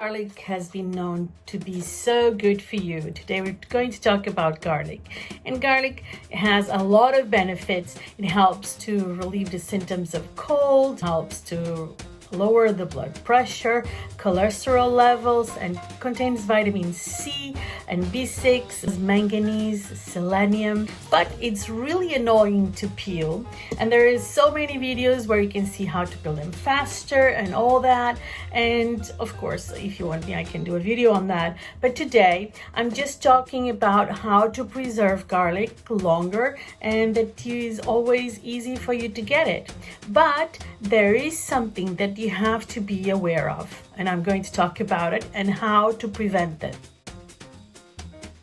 Garlic has been known to be so good for you. Today we're going to talk about garlic. And garlic has a lot of benefits. It helps to relieve the symptoms of cold, helps to lower the blood pressure, cholesterol levels, and contains vitamin C and B6, manganese, selenium. But it's really annoying to peel, and there is so many videos where you can see how to peel them faster and all that. And of course, if you want me, I can do a video on that. But today I'm just talking about how to preserve garlic longer, and that is always easy for you to get it. But there is something that you have to be aware of, and I'm going to talk about it and how to prevent it.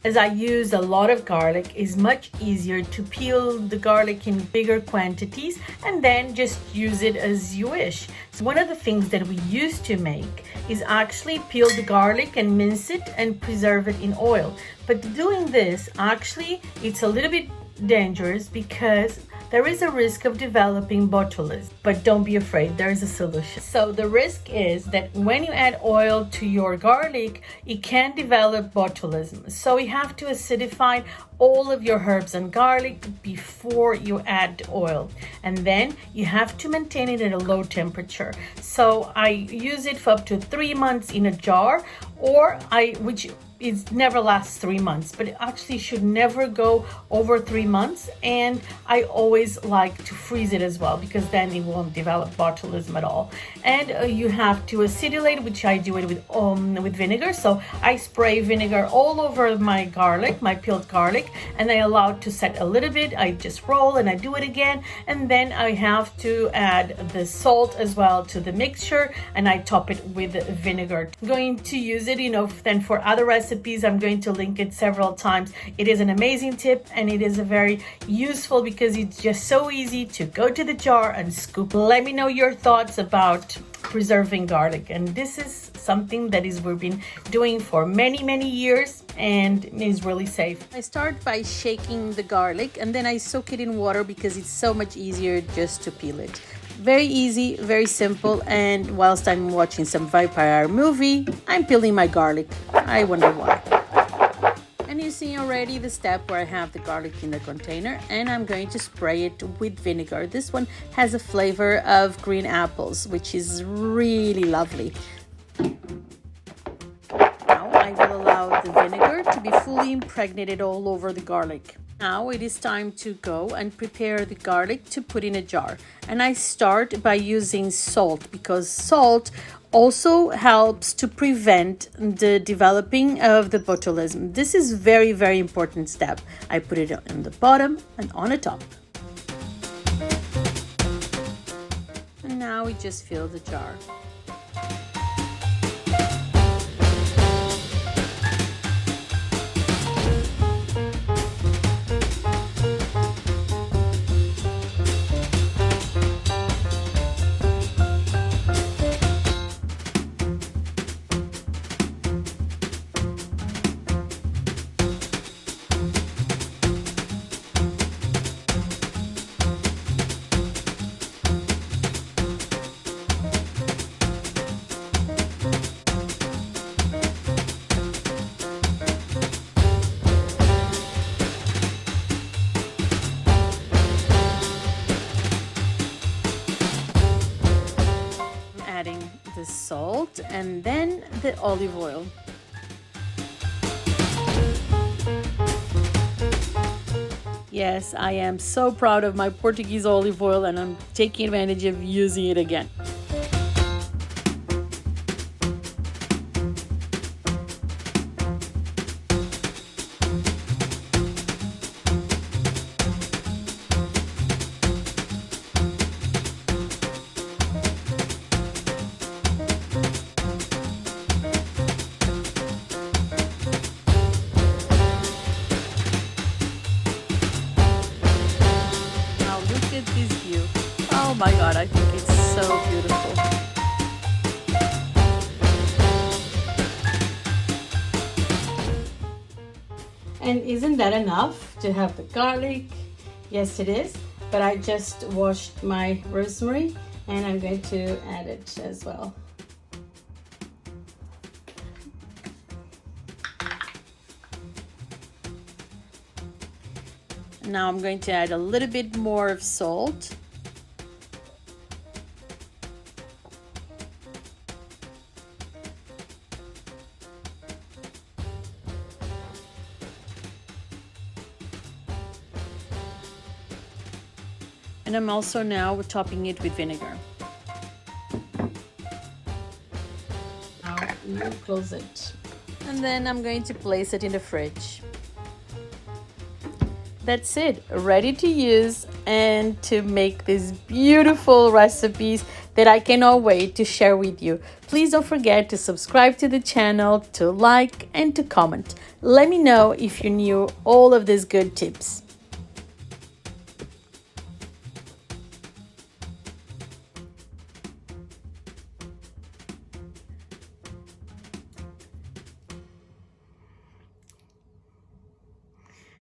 As I use a lot of garlic, it's much easier to peel the garlic in bigger quantities and then just use it as you wish. So one of the things that we used to make is actually peel the garlic and mince it and preserve it in oil. But doing this, actually, it's a little bit dangerous because there is a risk of developing botulism. But don't be afraid, there is a solution. So the risk is that when you add oil to your garlic, it can develop botulism. So you have to acidify all of your herbs and garlic before you add oil, and then you have to maintain it at a low temperature. So I use it for up to 3 months in a jar, which it never lasts 3 months, but it actually should never go over 3 months. And I always like to freeze it as well, because then it won't develop botulism at all. And you have to acidulate, which I do it with vinegar. So I spray vinegar all over my garlic, my peeled garlic, and I allow it to set a little bit. I just roll and I do it again, and then I have to add the salt as well to the mixture, and I top it with vinegar. I'm going to use it, then for other recipes. I'm going to link it several times. It is an amazing tip, and it is a very useful because it's just so easy to go to the jar and scoop. Let me know your thoughts about preserving garlic, and this is something that we've been doing for many years and is really safe. I start by shaking the garlic, and then I soak it in water because it's so much easier just to peel it. Very easy, very simple. And whilst I'm watching some vampire movie, I'm peeling my garlic. I wonder why. And you see already the step where I have the garlic in the container, and I'm going to spray it with vinegar. This one has a flavor of green apples, which is really lovely. Now I will allow the vinegar to be fully impregnated all over the garlic. Now it is time to go and prepare the garlic to put in a jar. And I start by using salt, because salt also helps to prevent the developing of the botulism. This is very important step. I put it on the bottom and on the top. And now we just fill the jar. Adding the salt and then the olive oil. Yes, I am so proud of my Portuguese olive oil, and I'm taking advantage of using it again. This view. Oh my God, I think it's so beautiful. And isn't that enough to have the garlic? Yes, it is. But I just washed my rosemary, and I'm going to add it as well. Now I'm going to add a little bit more of salt. And I'm also now topping it with vinegar. Now we will close it. And then I'm going to place it in the fridge. That's it, ready to use and to make these beautiful recipes that I cannot wait to share with you. Please don't forget to subscribe to the channel, to like and to comment. Let me know if you knew all of these good tips.